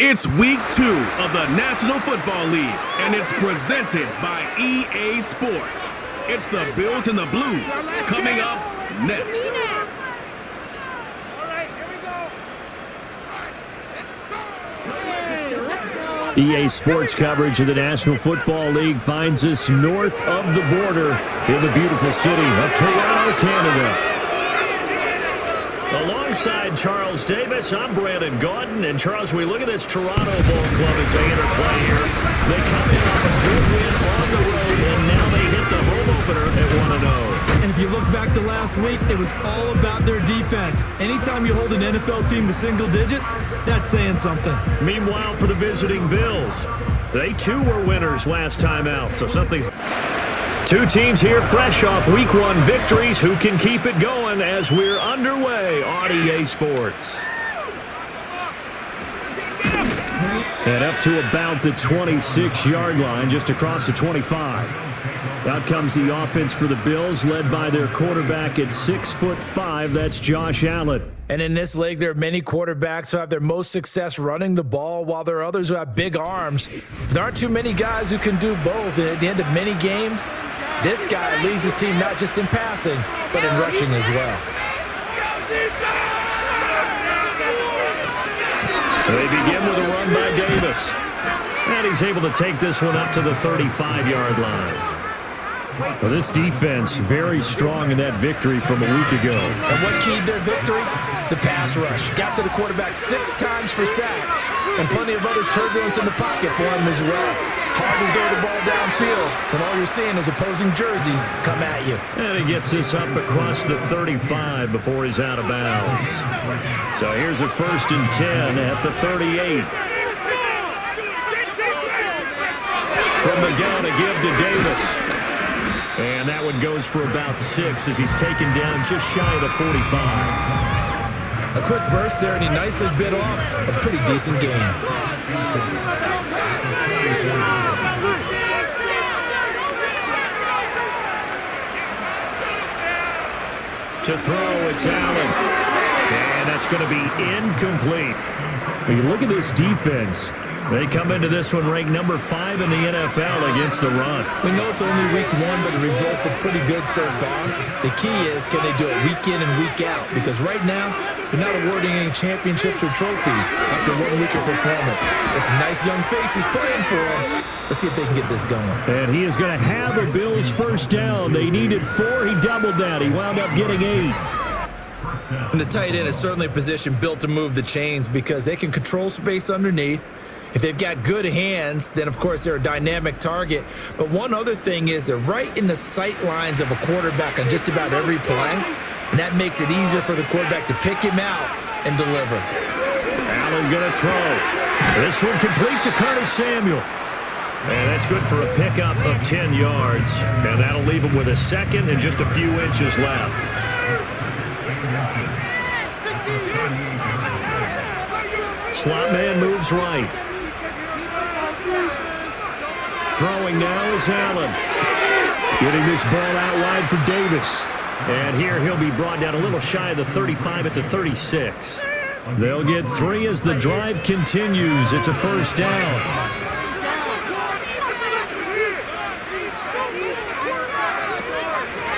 It's week 2 of the National Football League, and it's presented by EA Sports. It's the Bills and the Blues coming up next. EA Sports coverage of the National Football League finds us north of the border in the beautiful city of Toronto, Canada. Alongside Charles Davis, I'm Brandon Gaudin. And Charles, we look at this Toronto Ball Club as they enter play here. They come in off a good win on the road, and now they hit the home opener at 1-0. And if you look back to last week, it was all about their defense. Anytime you hold an NFL team to single digits, that's saying something. Meanwhile, for the visiting Bills, they too were winners last time out, so something's... Two teams here fresh off Week 1 victories. Who can keep it going as we're underway on EA Sports? And up to about the 26-yard line, just across the 25. Out comes the offense for the Bills, led by their quarterback at 6'5". That's Josh Allen. And in this league, there are many quarterbacks who have their most success running the ball, while there are others who have big arms. There aren't too many guys who can do both. And at the end of many games, this guy leads his team not just in passing, but in rushing as well. They begin with a run by Davis. And he's able to take this one up to the 35-yard line. Well, this defense very strong in that victory from a week ago. And what keyed their victory? The pass rush. Got to the quarterback 6 times for sacks, and plenty of other turbulence in the pocket for him as well. Hard to throw the ball downfield when all you're seeing is opposing jerseys come at you. And he gets this up across the 35 before he's out of bounds. So here's a 1st and 10 at the 38. From the gun, a give to Davis. And that one goes for about 6 as he's taken down just shy of the 45. A quick burst there, and he nicely bit off a pretty decent gain. To throw, it's Allen. And that's going to be incomplete. When you look at this defense, they come into this one ranked number 5 in the NFL against the run. We know it's only week 1, but the results look pretty good so far. The key is, can they do it week in and week out? Because right now, they're not awarding any championships or trophies after 1 week of performance. It's some nice young faces playing for them. Let's see if they can get this going. And he is going to have the Bills' first down. They needed 4. He doubled that. He wound up getting 8. And the tight end is certainly a position built to move the chains because they can control space underneath. If they've got good hands, then, of course, they're a dynamic target. But one other thing is they're right in the sight lines of a quarterback on just about every play, and that makes it easier for the quarterback to pick him out and deliver. Allen going to throw. This one complete to Curtis Samuel. And that's good for a pickup of 10 yards. And that'll leave him with a 2nd and just a few inches left. Slot man moves right. Throwing now is Allen. Getting this ball out wide for Davis. And here he'll be brought down a little shy of the 35 at the 36. They'll get 3 as the drive continues. It's a 1st down.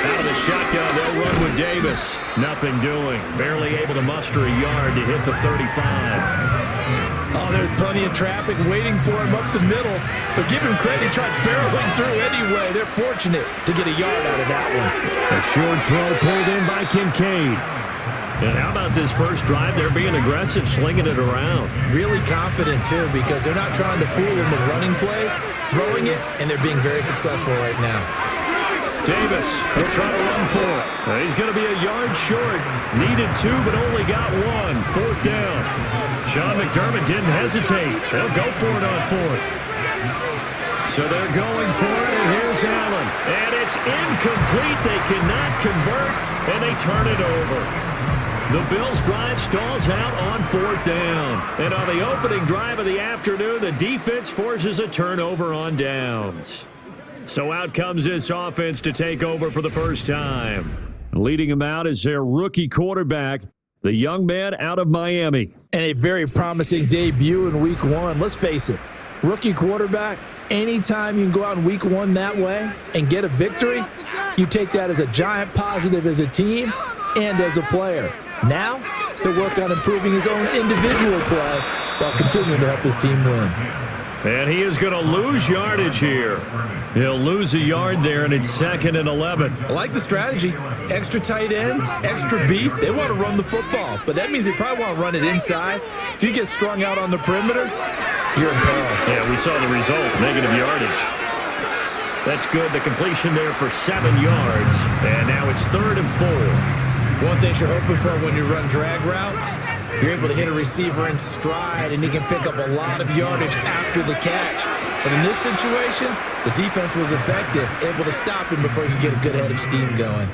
Out of the shotgun, they'll run with Davis. Nothing doing. Barely able to muster a yard to hit the 35. Oh, there's plenty of traffic waiting for him up the middle. But give him credit, he tried barreling through anyway. They're fortunate to get a yard out of that one. A short throw pulled in by Kincaid. And how about this first drive? They're being aggressive, slinging it around. Really confident, too, because they're not trying to fool him with running plays, throwing it, and they're being very successful right now. Davis, he'll try to run for it. He's going to be a yard short. Needed 2, but only got 1. 4th down. Sean McDermott didn't hesitate. They'll go for it on 4th. So they're going for it, and here's Allen. And it's incomplete. They cannot convert, and they turn it over. The Bills' drive stalls out on 4th down. And on the opening drive of the afternoon, the defense forces a turnover on downs. So out comes this offense to take over for the first time. Leading them out is their rookie quarterback, the young man out of Miami. And a very promising debut in week one. Let's face it, rookie quarterback, anytime you can go out in week one that way and get a victory, you take that as a giant positive as a team and as a player. Now, he'll work on improving his own individual play while continuing to help his team win. And he is going to lose yardage here. He'll lose a yard there, and it's 2nd and 11. I like the strategy. Extra tight ends, extra beef. They want to run the football, but that means they probably want to run it inside. If you get strung out on the perimeter, you're in peril. Yeah, we saw the result, negative yardage. That's good. The completion there for 7 yards, and now it's 3rd and 4. One thing you're hoping for when you run drag routes, you're able to hit a receiver in stride, and he can pick up a lot of yardage after the catch. But in this situation, the defense was effective, able to stop him before he could get a good head of steam going.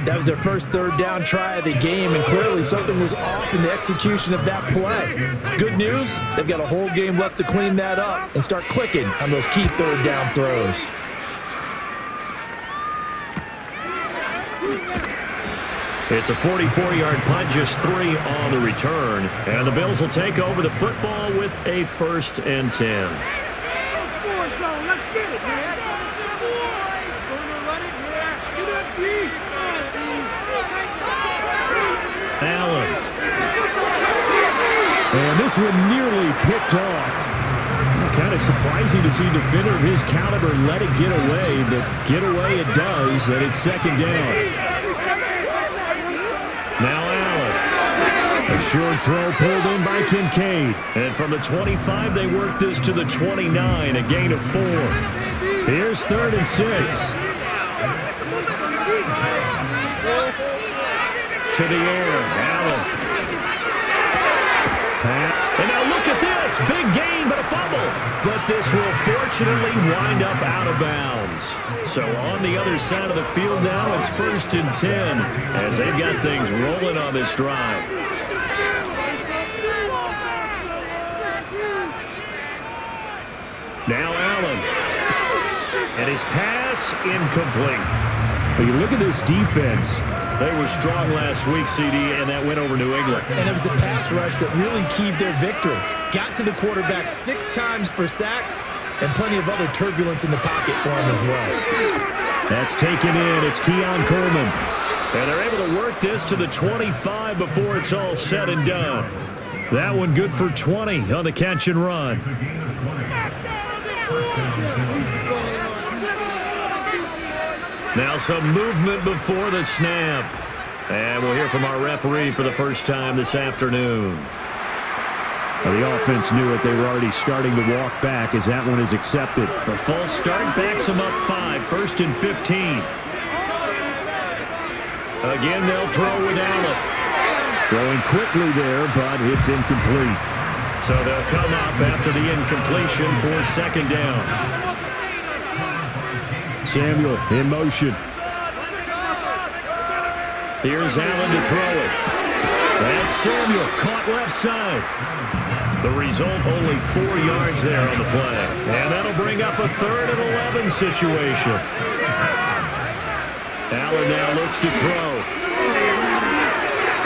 That was their first 3rd down try of the game, and clearly something was off in the execution of that play. Good news, they've got a whole game left to clean that up and start clicking on those key 3rd down throws. It's a 44-yard punt, just 3 on the return. And the Bills will take over the football with a 1st and 10. Allen. And this one nearly picked off. Kind of surprising to see a defender of his caliber let it get away, but get away it does, and it's 2nd down. Now Allen. A short throw pulled in by Kincaid. And from the 25, they work this to the 29, a gain of 4. Here's 3rd and 6. To the air, Allen. And now look at this. Big gain, but a fumble. But this will fortunately wind up out of bounds. So on the other side of the field now, it's 1st and 10 as they've got things rolling on this drive. Now Allen. And his pass incomplete. Well, you look at this defense. They were strong last week, CD, and that went over New England. And it was the pass rush that really keyed their victory. Got to the quarterback 6 times for sacks and plenty of other turbulence in the pocket for him as well. That's taken in. It's Keon Coleman. And they're able to work this to the 25 before it's all said and done. That one good for 20 on the catch and run. Now some movement before the snap. And we'll hear from our referee for the first time this afternoon. Well, the offense knew it. They were already starting to walk back as that one is accepted. The false start backs them up 5, 1st and 15. Again, they'll throw with Allen. Throwing quickly there, but it's incomplete. So they'll come up after the incompletion for 2nd down. Samuel in motion. Here's Allen to throw it. That's Samuel caught left side. The result, only 4 yards there on the play. And that'll bring up a 3rd and 11 situation. Allen now looks to throw.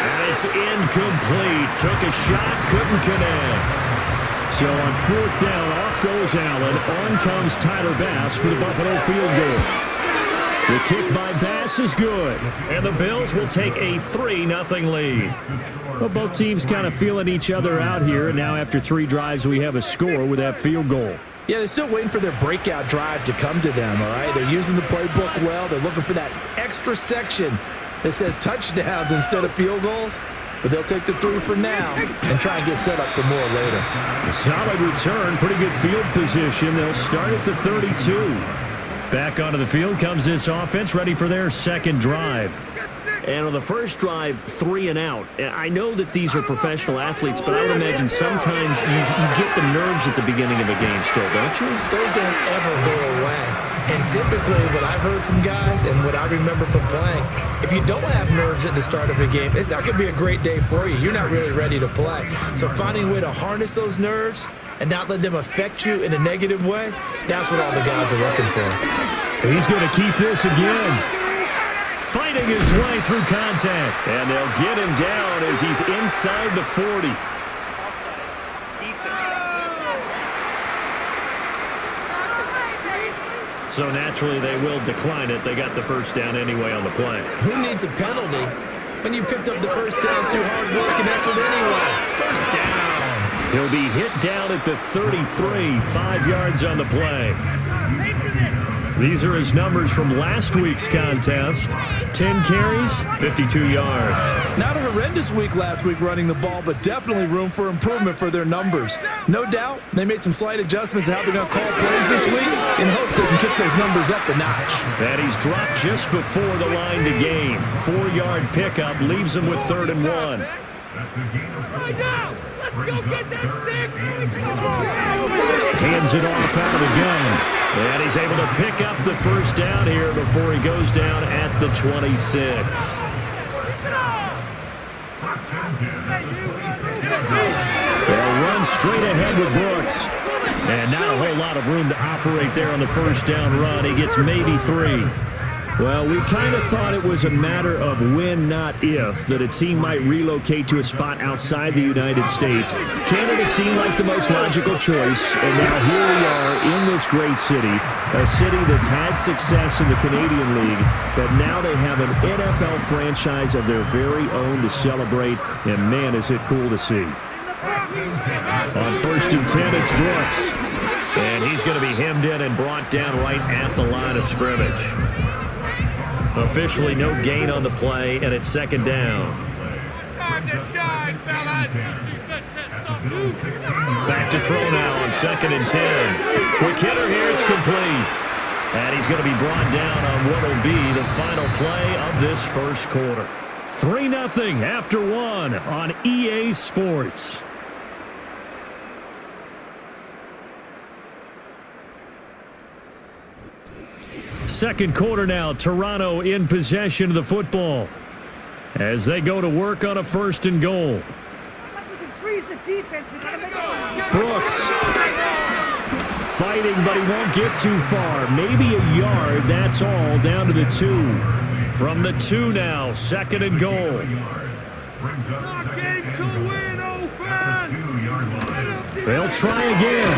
And it's incomplete. Took a shot, couldn't connect. So on 4th down, off goes Allen. On comes Tyler Bass for the Buffalo field goal. The kick by Bass is good. And the Bills will take a 3-0 lead. Well, both teams kind of feeling each other out here. And now after 3 drives, we have a score with that field goal. Yeah, they're still waiting for their breakout drive to come to them, all right? They're using the playbook well. They're looking for that extra section that says touchdowns instead of field goals. But they'll take the 3 for now and try and get set up for more later. A solid return, pretty good field position. They'll start at the 32. Back onto the field comes this offense, ready for their 2nd drive. And on the first drive, 3 and out. I know that these are professional athletes, but I would imagine sometimes you get the nerves at the beginning of a game still, don't you? Those don't ever go away. And typically what I've heard from guys and what I remember from playing, if you don't have nerves at the start of a game, it's not going to be a great day for you. You're not really ready to play. So finding a way to harness those nerves and not let them affect you in a negative way, that's what all the guys are looking for. He's going to keep this again. Fighting his way through contact. And they'll get him down as he's inside the 40. So naturally, they will decline it. They got the first down anyway on the play. Who needs a penalty when you picked up the first down through hard work and effort anyway? First down. He'll be hit down at the 33, 5 yards on the play. These are his numbers from last week's contest. 10 carries, 52 yards. Not a horrendous week last week running the ball, but definitely room for improvement for their numbers. No doubt, they made some slight adjustments to how they're going to call plays this week in hopes they can kick those numbers up a notch. And he's dropped just before the line to gain. 4-yard pickup leaves him with 3rd and 1. Right now, let's go get that 6. Hands it off out of the gun. And he's able to pick up the first down here before he goes down at the 26. They'll run straight ahead with Brooks. And not a whole lot of room to operate there on the first down run. He gets maybe 3. Well, we kind of thought it was a matter of when, not if, that a team might relocate to a spot outside the United States. Canada seemed like the most logical choice, and now here we are in this great city, a city that's had success in the Canadian League, but now they have an NFL franchise of their very own to celebrate, and man, is it cool to see. On 1st and 10, it's Brooks. And he's going to be hemmed in and brought down right at the line of scrimmage. Officially no gain on the play, and it's 2nd down. Time to shine, fellas. Back to throw now on 2nd and 10. Quick hitter here, it's complete. And he's going to be brought down on what will be the final play of this first quarter. 3-0 after 1 on EA Sports. Second quarter now, Toronto in possession of the football as they go to work on a 1st and goal. We can freeze the defense. We gotta make it. Brooks fighting, but he won't get too far. Maybe a yard, that's all, down to the 2. From the 2 now, 2nd and goal. It's our game to win, offense. They'll try again.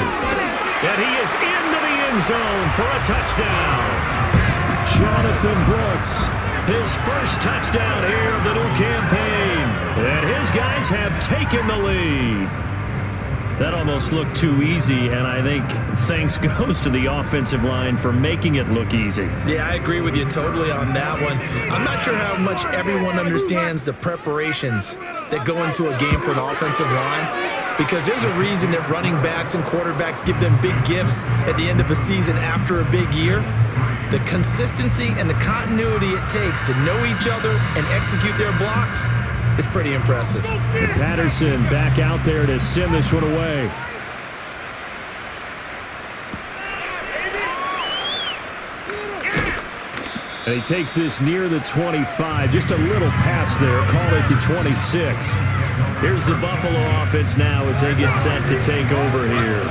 And he is into the end zone for a touchdown. Jonathan Brooks, his first touchdown here of the new campaign. And his guys have taken the lead. That almost looked too easy, and I think thanks goes to the offensive line for making it look easy. Yeah, I agree with you totally on that one. I'm not sure how much everyone understands the preparations that go into a game for an offensive line, because there's a reason that running backs and quarterbacks give them big gifts at the end of a season after a big year. The consistency and the continuity it takes to know each other and execute their blocks is pretty impressive. And Patterson back out there to send this one away. And he takes this near the 25. Just a little pass there. Call it the 26. Here's the Buffalo offense now as they get set to take over here.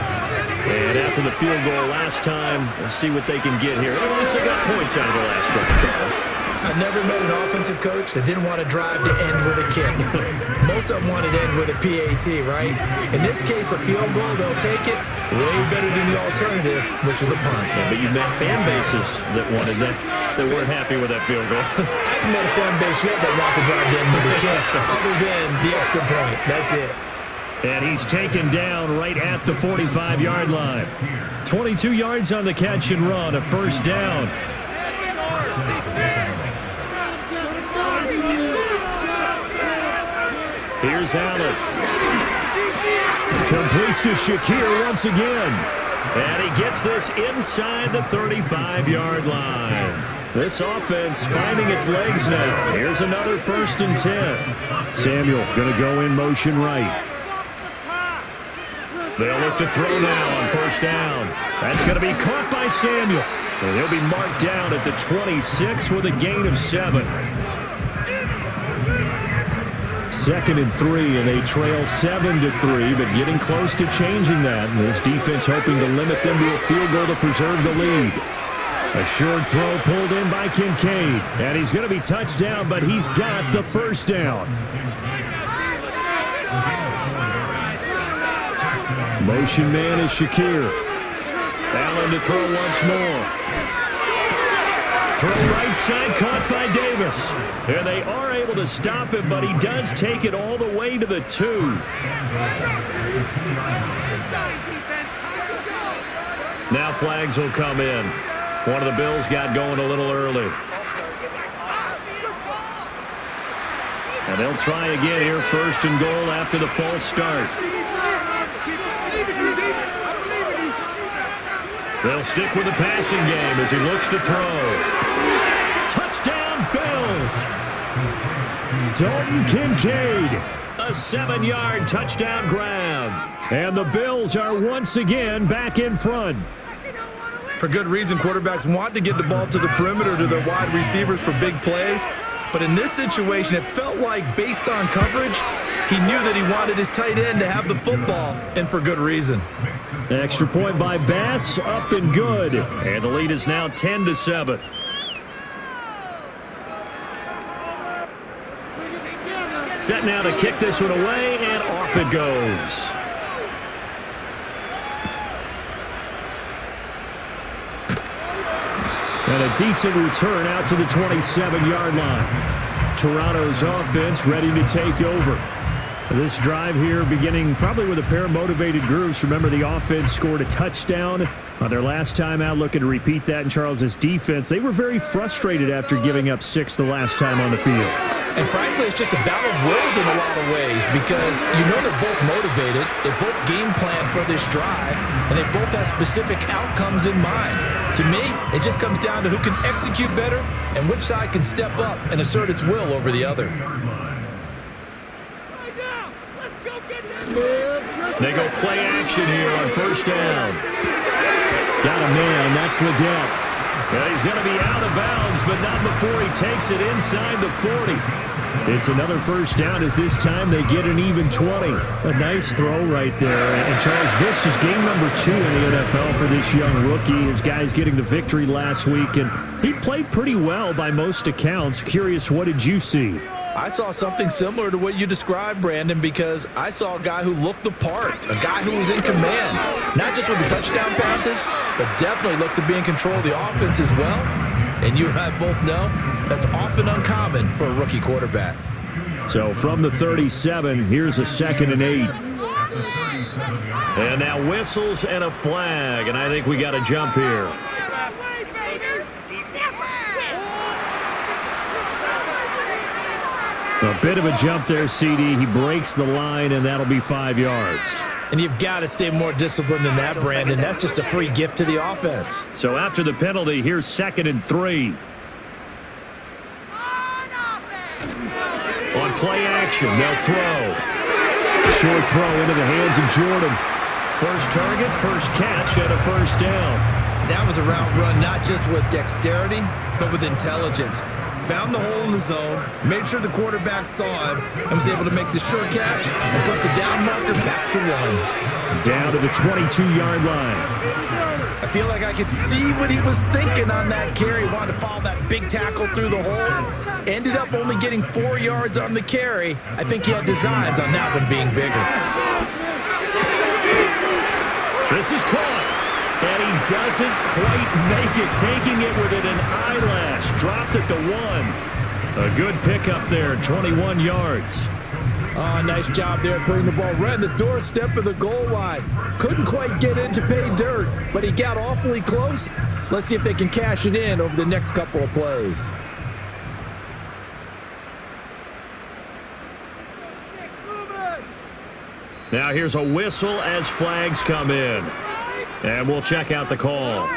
And after the field goal last time, we'll see what they can get here. At least they got points out of the last drive, Charles. I've never met an offensive coach that didn't want to drive to end with a kick. Most of them want to end with a PAT, right? In this case, a field goal, they'll take it way better than the alternative, which is a punt. Yeah, but you've met fan bases that wanted that weren't happy with that field goal. I haven't met a fan base yet that wants to drive to end with a kick, other than the extra point. That's it. And he's taken down right at the 45-yard line. 22 yards on the catch and run, a 1st down. Here's Allen. Completes to Shakir once again. And he gets this inside the 35-yard line. This offense finding its legs now. Here's another 1st and 10. Samuel going to go in motion right. They'll look to throw now on 1st down. That's going to be caught by Samuel. And he'll be marked down at the 26 with a gain of 7. 2nd and 3, and they trail 7-3, but getting close to changing that. And this defense hoping to limit them to a field goal to preserve the lead. A short throw pulled in by Kincaid. And he's going to be touched down, but he's got the 1st down. Motion man is Shakir. Allen to throw once more. Throw right side, caught by Davis. And they are able to stop him, but he does take it all the way to the 2. Now flags will come in. One of the Bills got going a little early. And they'll try again here, first and goal after the false start. They'll stick with the passing game as he looks to throw. Touchdown, Bills! Dalton Kincaid, a 7-yard touchdown grab. And the Bills are once again back in front. For good reason, quarterbacks want to get the ball to the perimeter to their wide receivers for big plays. But in this situation, it felt like, based on coverage, he knew that he wanted his tight end to have the football, and for good reason. Extra point by Bass, up and good. And the lead is now 10-7. Set now to kick this one away, and off it goes. And a decent return out to the 27-yard line. Toronto's offense ready to take over. This drive here beginning probably with a pair of motivated groups. Remember, the offense scored a touchdown on their last time out, looking to repeat that in Charles's defense. They were very frustrated after giving up 6 the last time on the field. And frankly, it's just a battle of wills in a lot of ways because you know they're both motivated, they both game plan for this drive, and they both have specific outcomes in mind. To me, it just comes down to who can execute better and which side can step up and assert its will over the other. They go play action here on first down. Got a man, that's Leggett. Well, he's going to be out of bounds, but not before he takes it inside the 40. It's another first down as this time they get an even 20. A nice throw right there. And Charles, this is game number 2 in the NFL for this young rookie. His guys getting the victory last week, and he played pretty well by most accounts. Curious, what did you see? I saw something similar to what you described, Brandon, because I saw a guy who looked the part, a guy who was in command, not just with the touchdown passes, but definitely looked to be in control of the offense as well. And you and I both know that's often uncommon for a rookie quarterback. So from the 37, here's a 2nd and 8. And now whistles and a flag, and I think we got a jump here. A bit of a jump there, CD. He breaks the line, and that'll be 5 yards. And you've got to stay more disciplined than that, Brandon. That's just a free gift to the offense. So after the penalty, here's 2nd and 3. On play action, they'll throw. Short throw into the hands of Jordan. First target, first catch, and a first down. That was a route run not just with dexterity, but with intelligence. Found the hole in the zone, made sure the quarterback saw him, and was able to make the sure catch and flip the down marker back to 1. Down to the 22-yard line. I feel like I could see what he was thinking on that carry. Wanted to follow that big tackle through the hole. Ended up only getting 4 yards on the carry. I think he had designs on that one being bigger. This is caught. And he doesn't quite make it, taking it within an eyelash. Dropped at the 1. A good pickup there, 21 yards. Oh, nice job there putting the ball right in the doorstep of the goal line. Couldn't quite get in to pay dirt, but he got awfully close. Let's see if they can cash it in over the next couple of plays. Now here's a whistle as flags come in. And we'll check out the call.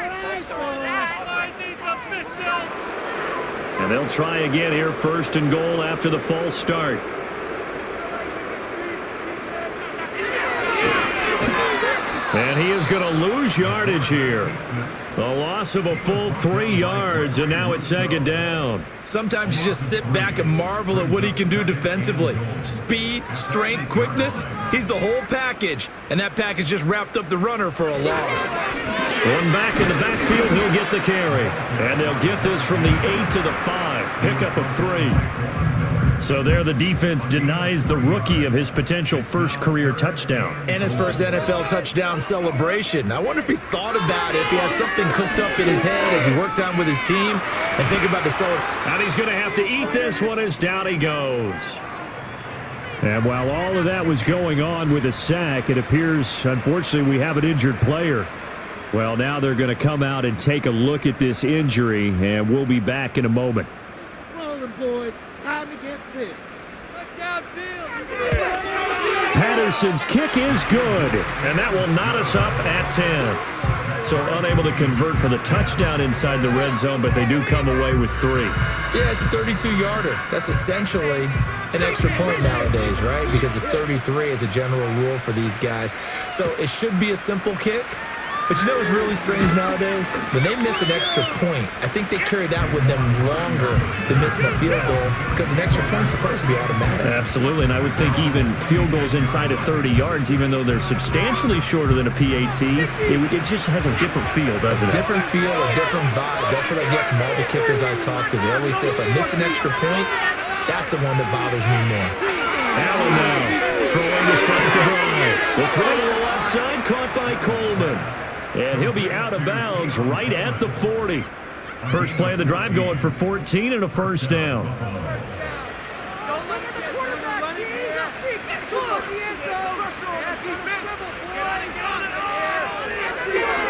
And they'll try again here, first and goal after the false start. And he is going to lose yardage here. A loss of a full 3 yards, and now it's 2nd down. Sometimes you just sit back and marvel at what he can do defensively. Speed, strength, quickness, he's the whole package. And that package just wrapped up the runner for a loss. One back in the backfield, he'll get the carry. And they'll get this from the 8 to the 5. Pickup of 3. So there the defense denies the rookie of his potential first career touchdown. And his first NFL touchdown celebration. I wonder if he's thought about it, if he has something cooked up in his head as he worked on with his team and think about the celebration. And he's going to have to eat this one as down he goes. And while all of that was going on with a sack, it appears, unfortunately, we have an injured player. Well, now they're going to come out and take a look at this injury, and we'll be back in a moment. Rolling, boys. Time to get 6. Patterson's kick is good, and that will knot us up at 10. So unable to convert for the touchdown inside the red zone, but they do come away with 3. Yeah, it's a 32-yarder. That's essentially an extra point nowadays, right? Because it's 33 as a general rule for these guys. So it should be a simple kick. But you know what's really strange nowadays? When they miss an extra point, I think they carry that with them longer than missing a field goal because an extra point's supposed to be automatic. Absolutely, and I would think even field goals inside of 30 yards, even though they're substantially shorter than a PAT, it just has a different feel, doesn't it? Different feel, a different vibe. That's what I get from all the kickers I talk to. They always say if I miss an extra point, that's the one that bothers me more. Allen now, throwing to start the drive. The throw to the left side, caught by Coleman. And he'll be out of bounds right at the 40. First play of the drive going for 14 and a first down.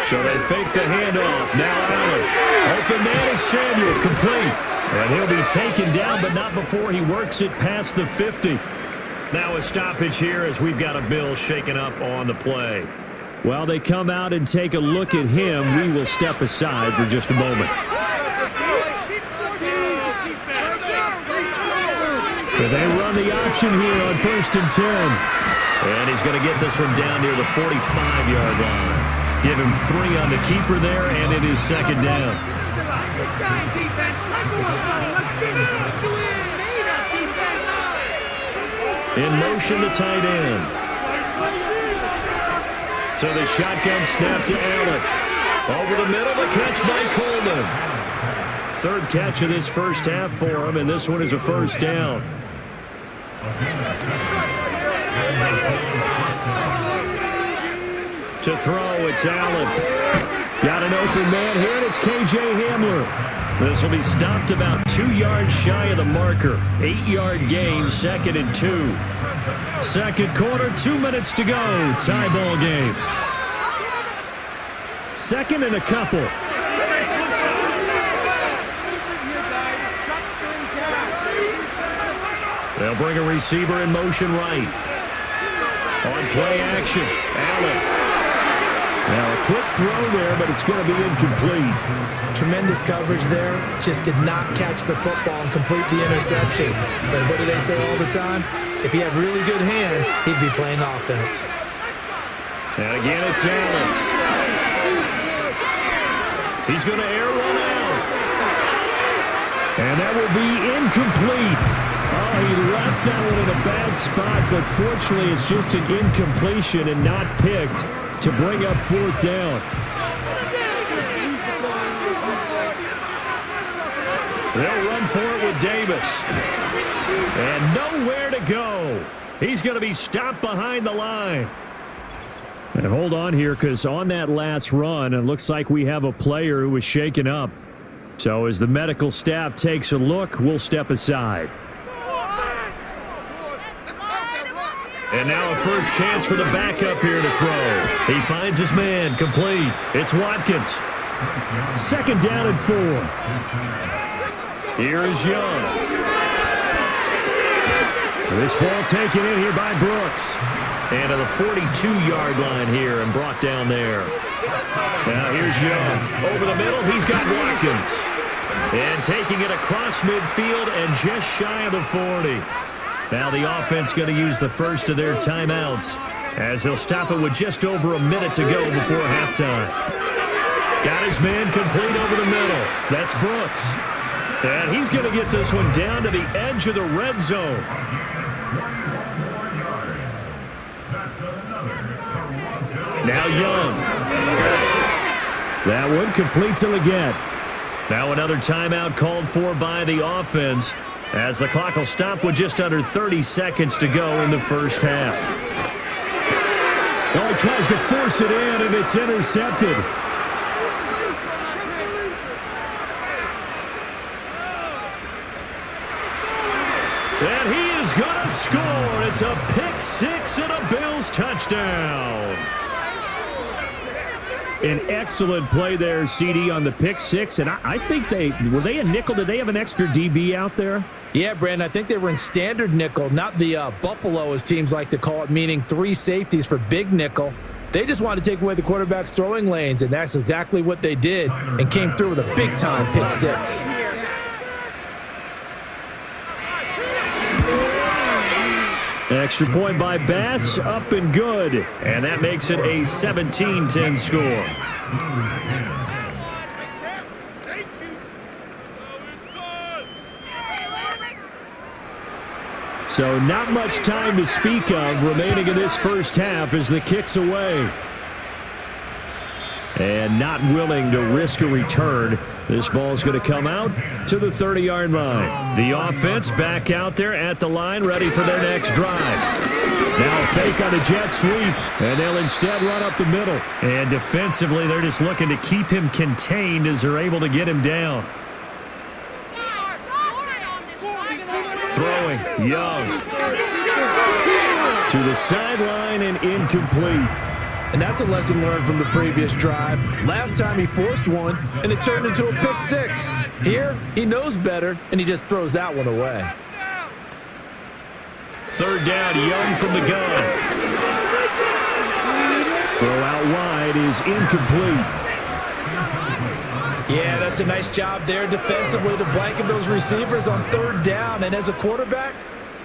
So they fake the handoff. Now Allen. Open man is Samuel, complete. And he'll be taken down, but not before he works it past the 50. Now a stoppage here as we've got a Bill shaken up on the play. While they come out and take a look at him, we will step aside for just a moment. But they run the option here on 1st and 10. And he's going to get this one down near the 45-yard line. Give him 3 on the keeper there, and it is 2nd down. In motion, the tight end. So the shotgun snap to Allen. Over the middle, the catch by Coleman. 3rd catch of this first half for him, and this one is a first down. To throw, it's Allen. Got an open man here, and it's K.J. Hamler. This will be stopped about 2 yards shy of the marker. 8-yard gain, 2nd and 2. Second quarter, 2 minutes to go. Tie ball game. 2nd and a couple. They'll bring a receiver in motion right. On play action, Allen. Now a quick throw there, but it's going to be incomplete. Tremendous coverage there. Just did not catch the football and complete the interception. But what do they say all the time? If he had really good hands, he'd be playing offense. And again, it's Allen. He's going to air one out. And that will be incomplete. Oh, he left that one in a bad spot, but fortunately it's just an incompletion and not picked to bring up 4th down. They'll run for it with Davis. And nowhere to go. He's going to be stopped behind the line. And hold on here, because on that last run, it looks like we have a player who was shaken up. So as the medical staff takes a look, we'll step aside. And now a first chance for the backup here to throw. He finds his man, complete. It's Watkins. 2nd down and 4. Here is Young. This ball taken in here by Brooks. And to the 42-yard line here and brought down there. Now here's Young. Over the middle, he's got Watkins. And taking it across midfield and just shy of the 40. Now the offense going to use the first of their timeouts as they'll stop it with just over a minute to go before halftime. Got his man complete over the middle. That's Brooks. And he's going to get this one down to the edge of the red zone. Now Young. That one complete to Leggett. Now another timeout called for by the offense. as the clock will stop with just under 30 seconds to go in the first half. Oh, he tries to force it in, and it's intercepted. And he is going to score. It's a pick six and a Bills touchdown. An excellent play there, CD, on the pick six. And I think were they a nickel? Did they have an extra DB out there? Yeah, Brandon, I think they were in standard nickel, not the Buffalo, as teams like to call it, meaning 3 safeties for big nickel. They just wanted to take away the quarterback's throwing lanes, and that's exactly what they did and came through with a big-time pick six. Extra point by Bass, up and good. And that makes it a 17-10 score. So not much time to speak of remaining in this first half as the kick's away. And not willing to risk a return. This ball's going to come out to the 30-yard line. The offense back out there at the line, ready for their next drive. Now a fake on a jet sweep, and they'll instead run up the middle. And defensively, they're just looking to keep him contained as they're able to get him down. Throwing, Young. To the sideline and incomplete. And that's a lesson learned from the previous drive. Last time he forced one, and it turned into a pick six. Here, he knows better, and he just throws that one away. Third down, Young from the gun. Throw out wide is incomplete. Yeah, that's a nice job there defensively to blanket those receivers on third down. And as a quarterback,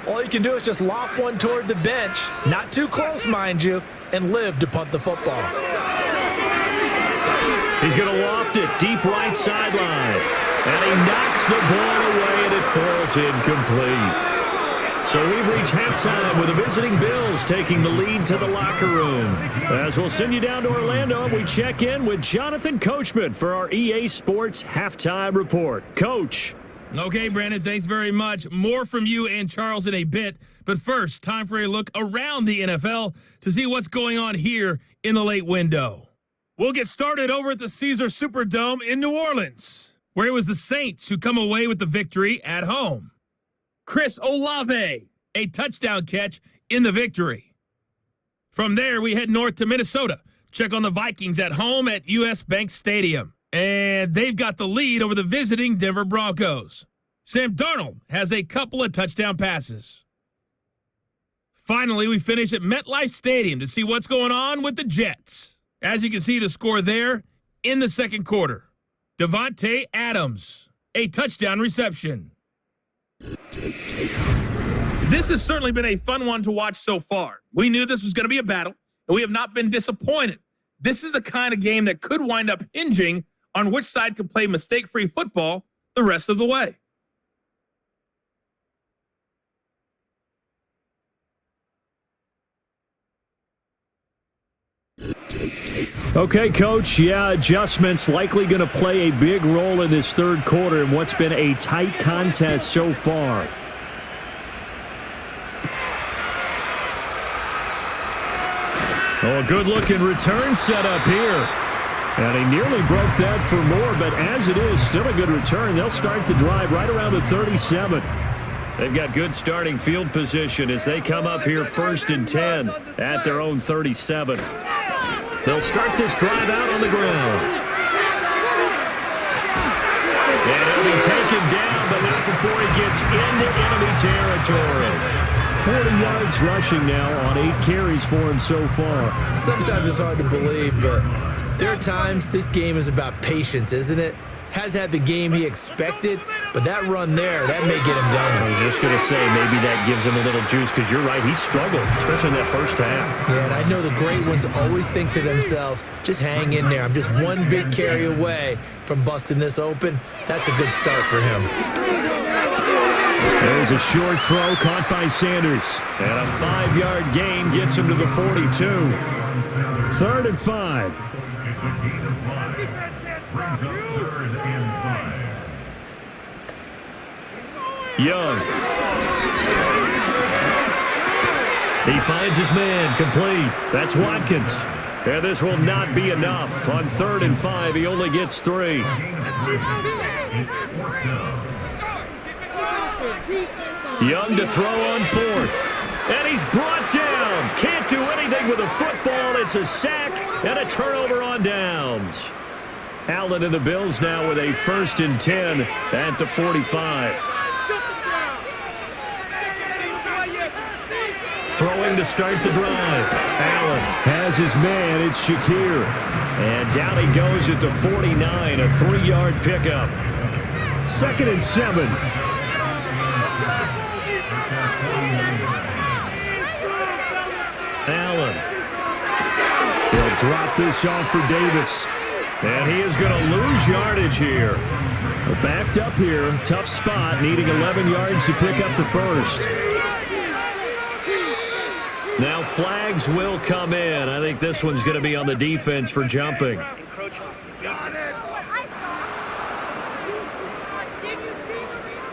all you can do is just loft one toward the bench, not too close, mind you, and live to punt the football. He's going to loft it deep right sideline. And he knocks the ball away, and it falls incomplete. So we've reached halftime with the visiting Bills taking the lead to the locker room. As we'll send you down to Orlando, we check in with Jonathan Coachman for our EA Sports Halftime Report. Coach. Okay, Brandon, thanks very much. More from you and Charles in a bit. But first, time for a look around the NFL to see what's going on here in the late window. We'll get started over at the Caesars Superdome in New Orleans, where it was the Saints who come away with the victory at home. Chris Olave, a touchdown catch in the victory. From there, we head north to Minnesota. Check on the Vikings at home at US Bank Stadium. And they've got the lead over the visiting Denver Broncos. Sam Darnold has a couple of touchdown passes. Finally, we finish at MetLife Stadium to see what's going on with the Jets. As you can see the score there in the second quarter. Devontae Adams, a touchdown reception. This has certainly been a fun one to watch so far. We knew this was going to be a battle, and we have not been disappointed. This is the kind of game that could wind up hinging on which side can play mistake-free football the rest of the way. Okay, Coach, adjustments likely going to play a big role in this third quarter in what's been a tight contest so far. Oh, a good-looking return set up here. And he nearly broke that for more, but as it is, still a good return. They'll start the drive right around the 37. They've got good starting field position as they come up here 1st and 10 at their own 37. They'll start this drive out on the ground. And he'll be taken down, but not before he gets into enemy territory. 40 yards rushing now on 8 carries for him so far. Sometimes it's hard to believe, but there are times this game is about patience, isn't it? Has had the game he expected, but that run there, that may get him going. I was just going to say, maybe that gives him a little juice, because you're right, he struggled, especially in that first half. Yeah, and I know the great ones always think to themselves, just hang in there. I'm just one big carry away from busting this open. That's a good start for him. There's a short throw caught by Sanders. And a 5-yard gain gets him to the 42. 3rd and 5. Young. He finds his man, complete. That's Watkins. And this will not be enough. On 3rd and 5, he only gets 3. Young to throw on 4th. And he's brought down. Can't do anything with a football. It's a sack and a turnover on downs. Allen and the Bills now with a 1st and 10 at the 45. Throwing to start the drive. Allen has his man. It's Shakir. And down he goes at the 49, a 3-yard pickup. 2nd and 7. Allen. He'll drop this off for Davis. And he is going to lose yardage here. We're backed up here. Tough spot, needing 11 yards to pick up the first. Now flags will come in. I think this one's going to be on the defense for jumping.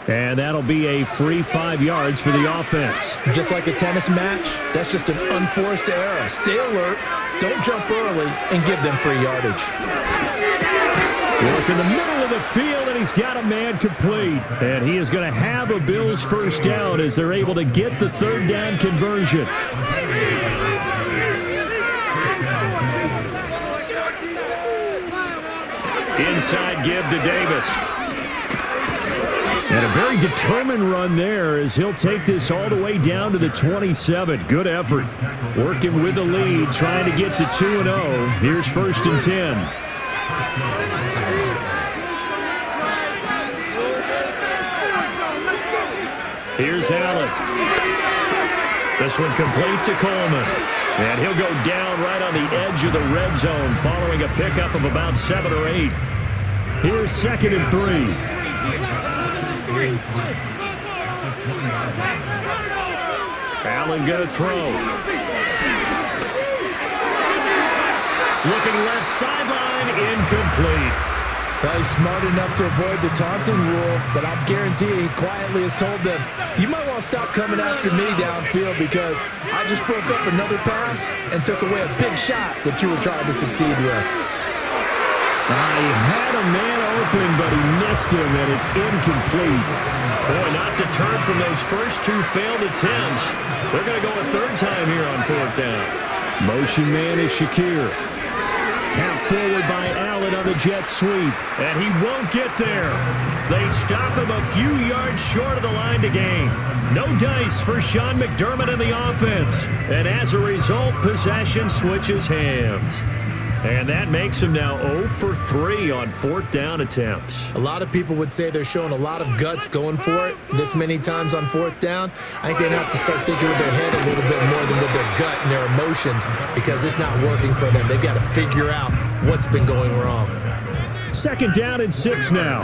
And that'll be a free 5 yards for the offense. Just like a tennis match, that's just an unforced error. Stay alert, don't jump early, and give them free yardage. Work in the middle of the field, and he's got a man complete. And he is going to have a Bills first down as they're able to get the 3rd down conversion. Inside give to Davis. And a very determined run there as he'll take this all the way down to the 27. Good effort. Working with the lead, trying to get to 2-0. Here's 1st and 10. Here's Allen. This one complete to Coleman. And he'll go down right on the edge of the red zone following a pickup of about 7 or 8. Here's 2nd and 3. Allen going to throw. Looking left sideline, incomplete. Well, he's smart enough to avoid the taunting rule, but I'm guaranteeing he quietly has told them, you might want to stop coming after me downfield because I just broke up another pass and took away a big shot that you were trying to succeed with. He had a man open, but he missed him, and it's incomplete. Boy, not deterred from those first 2 failed attempts. They're going to go a 3rd time here on 4th down. Motion man is Shakir. Tap forward by Allen on the jet sweep. And he won't get there. They stop him a few yards short of the line to gain. No dice for Sean McDermott in the offense. And as a result, possession switches hands. And that makes him now 0 for 3 on 4th down attempts. A lot of people would say they're showing a lot of guts going for it this many times on 4th down. I think they'd have to start thinking with their head a little bit more than with their gut and their emotions because it's not working for them. They've got to figure out what's been going wrong. 2nd down and 6 now.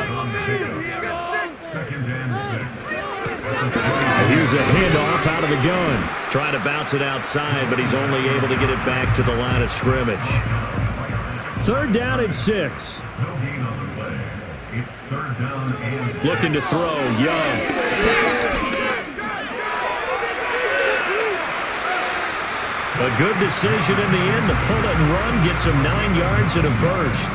And here's a handoff out of the gun. Trying to bounce it outside, but he's only able to get it back to the line of scrimmage. 3rd down and 6. Looking to throw, Young. A good decision in the end to pull it and run, gets him 9 yards and a first.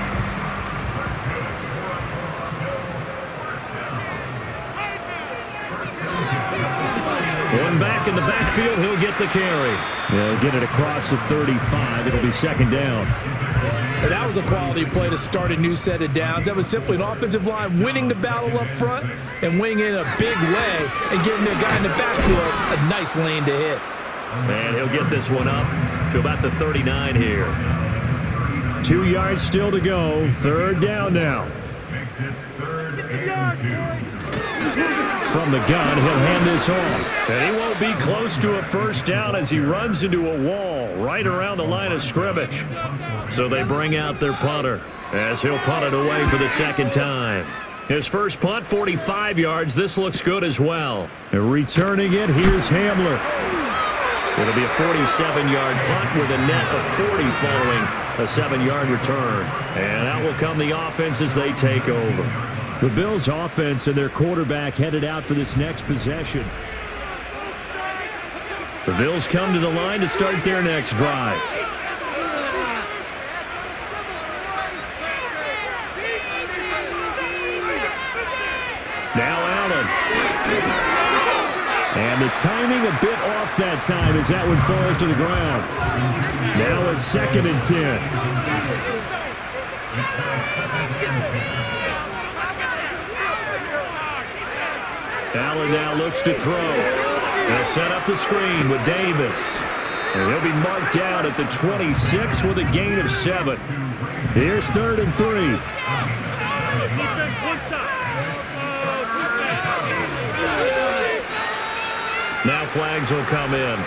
One back in the backfield, he'll get the carry. They'll get it across the 35. It'll be 2nd down. And that was a quality play to start a new set of downs. That was simply an offensive line winning the battle up front and winning it in a big way and giving the guy in the backfield a nice lane to hit. And he'll get this one up to about the 39 here. 2 yards still to go. 3rd down now. From the gun, he'll hand this off. And he won't be close to a first down as he runs into a wall right around the line of scrimmage. So they bring out their punter as he'll punt it away for the 2nd time. His first punt, 45 yards. This looks good as well. And returning it, here's Hamler. It'll be a 47-yard punt with a net of 40 following a 7-yard return. And out will come the offense as they take over. The Bills' offense and their quarterback headed out for this next possession. The Bills come to the line to start their next drive. Now Allen. And the timing a bit off that time as that one falls to the ground. Now a 2nd and 10. Allen now looks to throw. They'll set up the screen with Davis. And he'll be marked down at the 26 with a gain of 7. Here's 3rd and 3. Now flags will come in.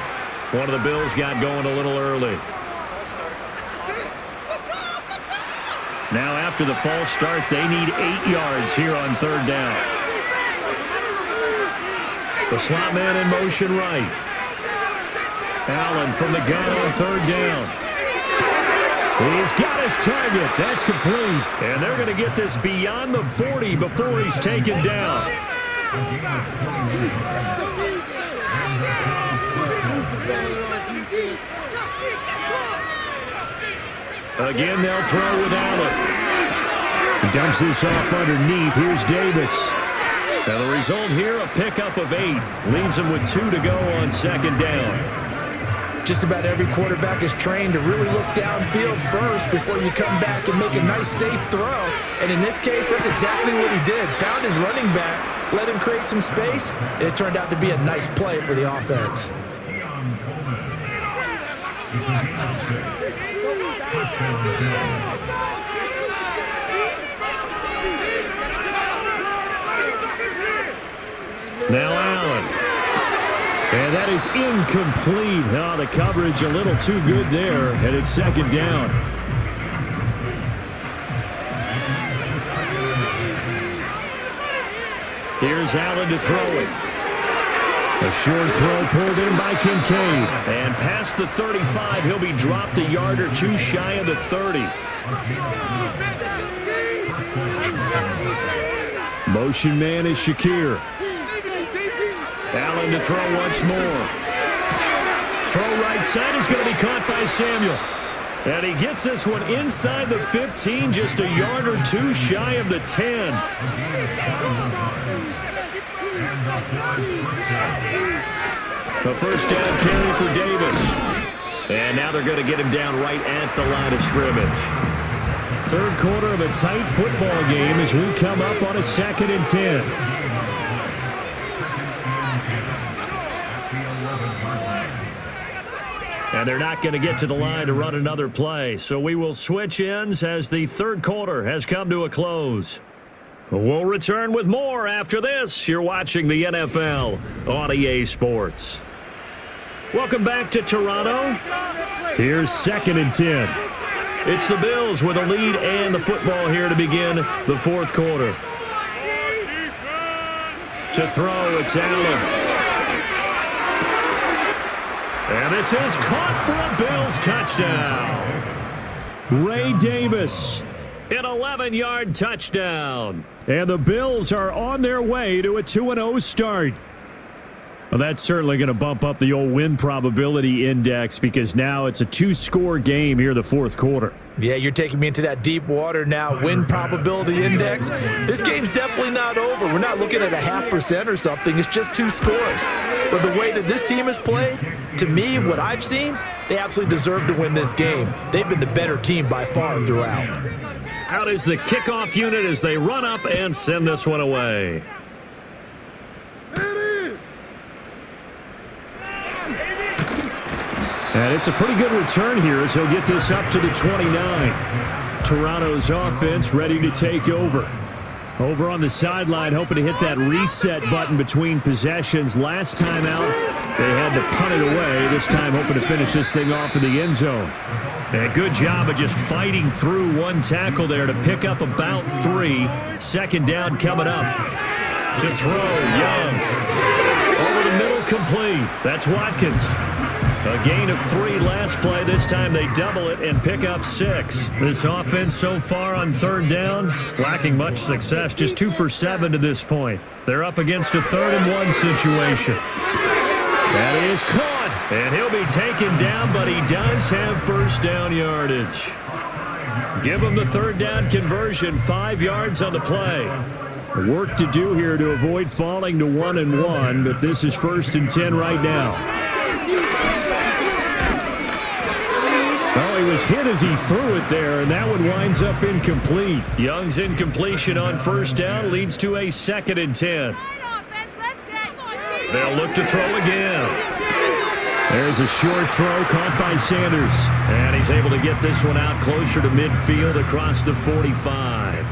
One of the Bills got going a little early. Now after the false start, they need 8 yards here on 3rd down. The slot man in motion right. Allen from the gun on 3rd down. He's got his target. That's complete. And they're going to get this beyond the 40 before he's taken down. Again, they'll throw with Allen. Dumps this off underneath. Here's Davis. And the result here, a pickup of 8. Leaves him with 2 to go on 2nd down. Just about every quarterback is trained to really look downfield first before you come back and make a nice, safe throw. And in this case, that's exactly what he did. Found his running back, let him create some space, and it turned out to be a nice play for the offense. Now Allen. And that is incomplete. Oh, the coverage a little too good there. And it's 2nd down. Here's Allen to throw it. A short throw pulled in by Kincaid. And past the 35, he'll be dropped a yard or 2 shy of the 30. Motion man is Shakir. Allen to throw once more. Throw right side is going to be caught by Samuel. And he gets this one inside the 15, just a yard or 2 shy of the 10. A 1st down carry for Davis. And now they're going to get him down right at the line of scrimmage. 3rd quarter of a tight football game as we come up on a 2nd and 10. And they're not going to get to the line to run another play. So we will switch ends as the 3rd quarter has come to a close. We'll return with more after this. You're watching the NFL on EA Sports. Welcome back to Toronto. Here's 2nd and 10. It's the Bills with a lead and the football here to begin the 4th quarter. To throw, it's Allen. And this is caught for a Bills touchdown. Ray Davis, an 11-yard touchdown. And the Bills are on their way to a 2-0 start. Well, that's certainly going to bump up the old win probability index because now it's a 2-score game here the 4th quarter. Yeah, you're taking me into that deep water now. Win probability index. This game's definitely not over. We're not looking at a 0.5% or something. It's just 2 scores. But the way that this team has played, to me, what I've seen, they absolutely deserve to win this game. They've been the better team by far throughout. Out is the kickoff unit as they run up and send this one away. And it's a pretty good return here as he'll get this up to the 29. Toronto's offense ready to take over. Over on the sideline, hoping to hit that reset button between possessions. Last time out, they had to punt it away. This time, hoping to finish this thing off in the end zone. And good job of just fighting through one tackle there to pick up about 3. 2nd down coming up. To throw, Young. Over the middle, complete. That's Watkins. A gain of 3 last play. This time they double it and pick up 6. This offense so far on third down, lacking much success. Just 2 for 7 to this point. They're up against a 3rd and 1 situation. That is caught, and he'll be taken down, but he does have first down yardage. Give him the third down conversion, 5 yards on the play. Work to do here to avoid falling to 1 and 1, but this is 1st and 10 right now. Oh, he was hit as he threw it there, and that one winds up incomplete. Young's incompletion on first down leads to a 2nd and 10. They'll look to throw again. There's a short throw caught by Sanders. And he's able to get this one out closer to midfield across the 45.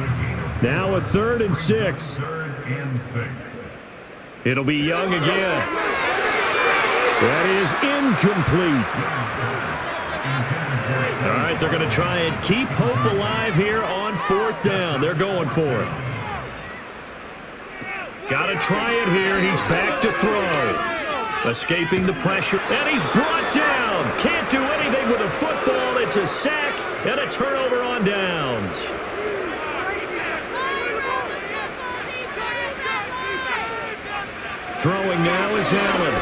Now a 3rd and 6. It'll be Young again. That is incomplete. All right, they're going to try and keep hope alive here on 4th down. They're going for it. Got to try it here. He's back to throw. Escaping the pressure, and he's brought down. Can't do anything with a football. It's a sack and a turnover on downs. Throwing now is Allen.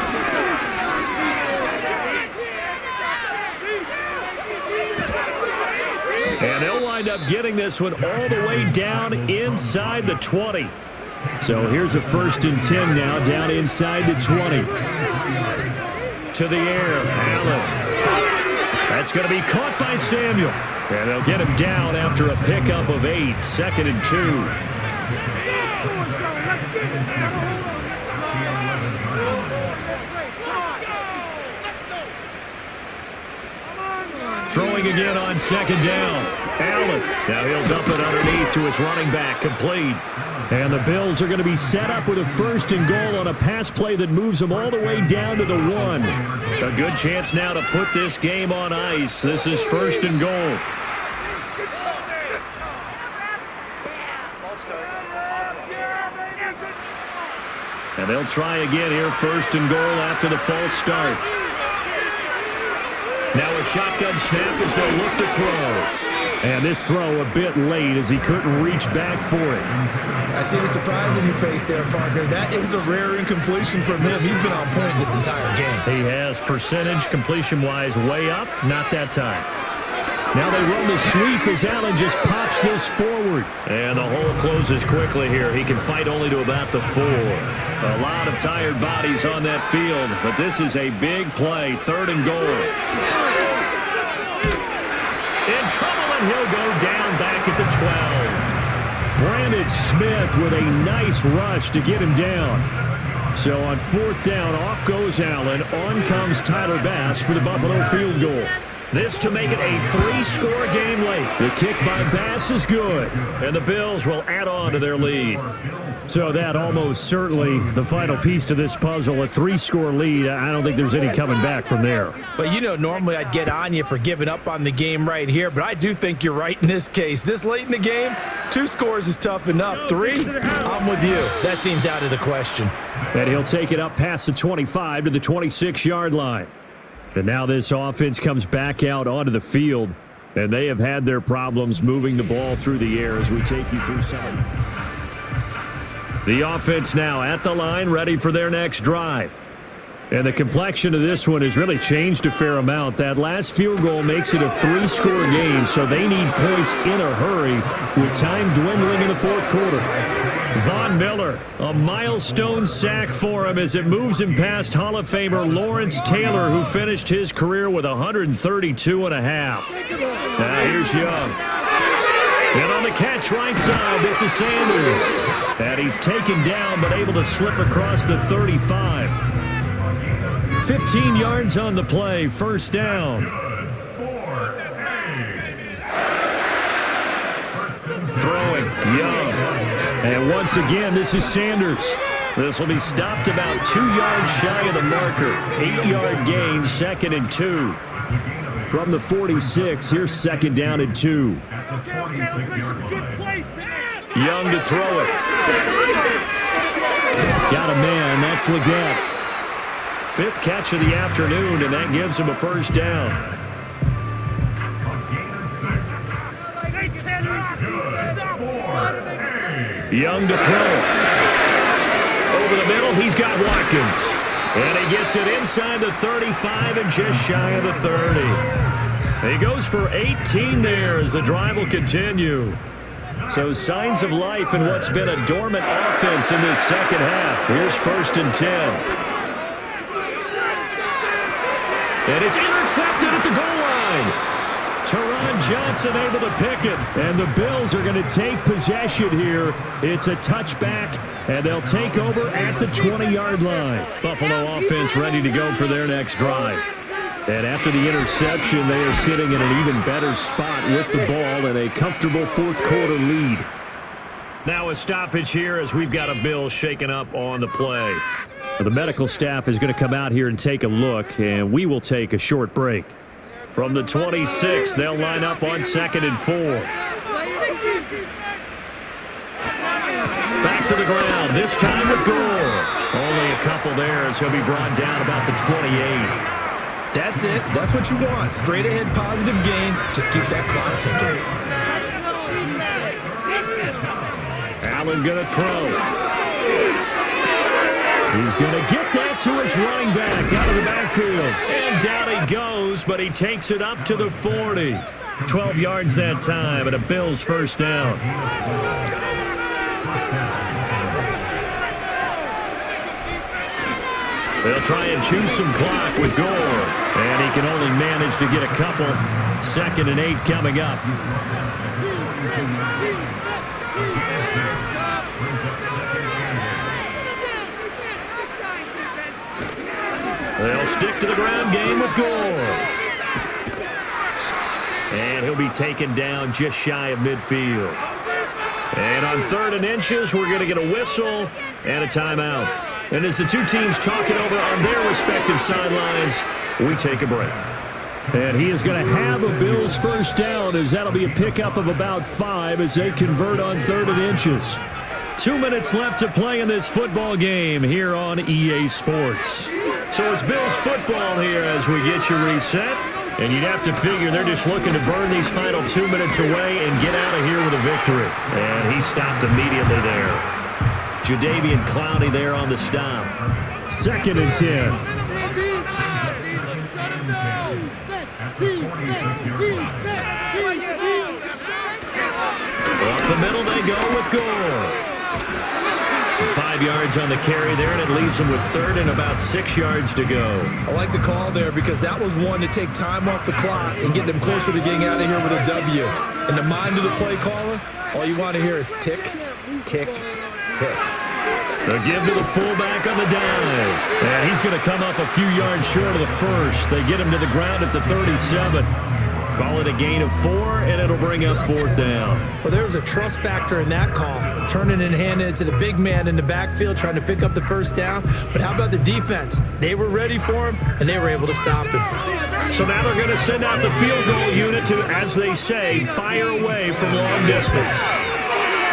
And they'll wind up getting this one all the way down inside the 20. So here's a 1st and 10 now, down inside the 20. To the air, Allen. That's going to be caught by Samuel. And they'll get him down after a pickup of 8, 2nd and 2. Throwing again on 2nd down. Allen. Now he'll dump it underneath to his running back, complete. And the Bills are going to be set up with a 1st and goal on a pass play that moves them all the way down to the 1. A good chance now to put this game on ice. This is 1st and goal. And they'll try again here, 1st and goal after the false start. Now a shotgun snap as they'll look to throw. And this throw a bit late as he couldn't reach back for it. I see the surprise in your face there, partner. That is a rare incompletion from him. He's been on point this entire game. He has percentage completion-wise way up. Not that time. Now they run the sweep as Allen just pops this forward. And the hole closes quickly here. He can fight only to about the 4. A lot of tired bodies on that field, but this is a big play. 3rd and goal. In trouble, and he'll go down back at the 12. Brandon Smith with a nice rush to get him down. So on 4th down, off goes Allen. On comes Tyler Bass for the Buffalo field goal. This to make it a 3-score game late. The kick by Bass is good. And the Bills will add on to their lead. So that almost certainly the final piece to this puzzle, a 3-score lead. I don't think there's any coming back from there. But, you know, normally I'd get on you for giving up on the game right here, but I do think you're right in this case. This late in the game, 2 scores is tough enough. 3, I'm with you. That seems out of the question. And he'll take it up past the 25 to the 26-yard line. And now this offense comes back out onto the field, and they have had their problems moving the ball through the air as we take you through some. The offense now at the line, ready for their next drive. And the complexion of this one has really changed a fair amount. That last field goal makes it a 3-score game, so they need points in a hurry with time dwindling in the 4th quarter. Von Miller, a milestone sack for him as it moves him past Hall of Famer Lawrence Taylor, who finished his career with 132 and a half. Now here's Young. And on the catch right side, this is Sanders. And he's taken down but able to slip across the 35. 15 yards on the play, 1st down. Throwing, Young. And once again, this is Sanders. This will be stopped about 2 yards shy of the marker. 8-yard gain, 2nd and 2. From the 46, here's 2nd down and 2. Young to throw it. Got a man, that's Leggett. Fifth catch of the afternoon, and that gives him a first down. Young to throw. Over the middle, he's got Watkins. And he gets it inside the 35 and just shy of the 30. He goes for 18 there as the drive will continue. So signs of life in what's been a dormant offense in this second half. Here's 1st and 10. And it's intercepted at the goal line. Teron Johnson able to pick it. And the Bills are going to take possession here. It's a touchback, and they'll take over at the 20-yard line. Buffalo offense ready to go for their next drive. And after the interception, they are sitting in an even better spot with the ball and a comfortable fourth-quarter lead. Now a stoppage here as we've got a Bills shaken up on the play. The medical staff is going to come out here and take a look, and we will take a short break. From the 26, they'll line up on 2nd and 4. Back to the ground, this time with Gore. Only a couple there as he'll be brought down about the 28. That's it. That's what you want. Straight ahead positive gain. Just keep that clock ticking. Allen going to throw. He's going to get that to his running back out of the backfield. And down he goes, but he takes it up to the 40. 12 yards that time, and a Bills first down. They'll try and choose some clock with Gore. And he can only manage to get a couple. 2nd and 8 coming up. They'll stick to the ground game with Gore. And he'll be taken down just shy of midfield. And on 3rd and inches, we're going to get a whistle and a timeout. And as the two teams talk it over on their respective sidelines, we take a break. And he is going to have a Bills first down as that'll be a pickup of about 5 as they convert on 3rd and inches. 2 minutes left to play in this football game here on EA Sports. So it's Bills football here as we get you reset. And you'd have to figure they're just looking to burn these final 2 minutes away and get out of here with a victory. And he stopped immediately there. Jadeveon Clowney there on the stop. 2nd and 10. Up the middle they go with Gore. 5 yards on the carry there, and it leaves them with 3rd and about 6 yards to go. I like the call there because that was one to take time off the clock and get them closer to getting out of here with a W. In the mind of the play caller, all you want to hear is tick, tick, tick. The give to the fullback on the dive. And he's going to come up a few yards short of the first. They get him to the ground at the 37. Call it a gain of 4, and it'll bring up 4th down. Well, there was a trust factor in that call. Turning and handing it to the big man in the backfield, trying to pick up the first down. But how about the defense? They were ready for him, and they were able to stop him. So now they're going to send out the field goal unit to, as they say, fire away from long distance.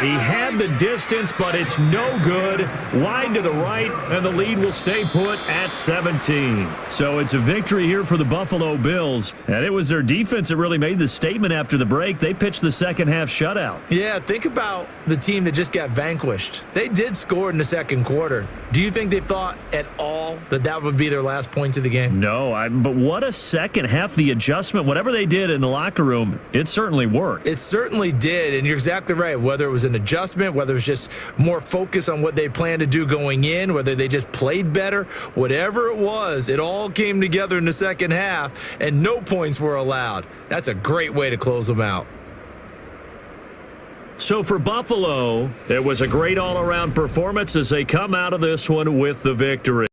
He had the distance, but it's no good. Wide to the right, and the lead will stay put at 17. So it's a victory here for the Buffalo Bills. And it was their defense that really made the statement after the break. They pitched the second half shutout. Yeah, think about the team that just got vanquished. They did score in the second quarter. Do you think they thought at all that that would be their last points of the game? No, but what a second half. The adjustment, whatever they did in the locker room, it certainly worked. It certainly did, and you're exactly right. Whether it was an adjustment, whether it was just more focus on what they planned to do going in, whether they just played better, whatever it was, it all came together in the second half, and no points were allowed. That's a great way to close them out. So for Buffalo, it was a great all-around performance as they come out of this one with the victory.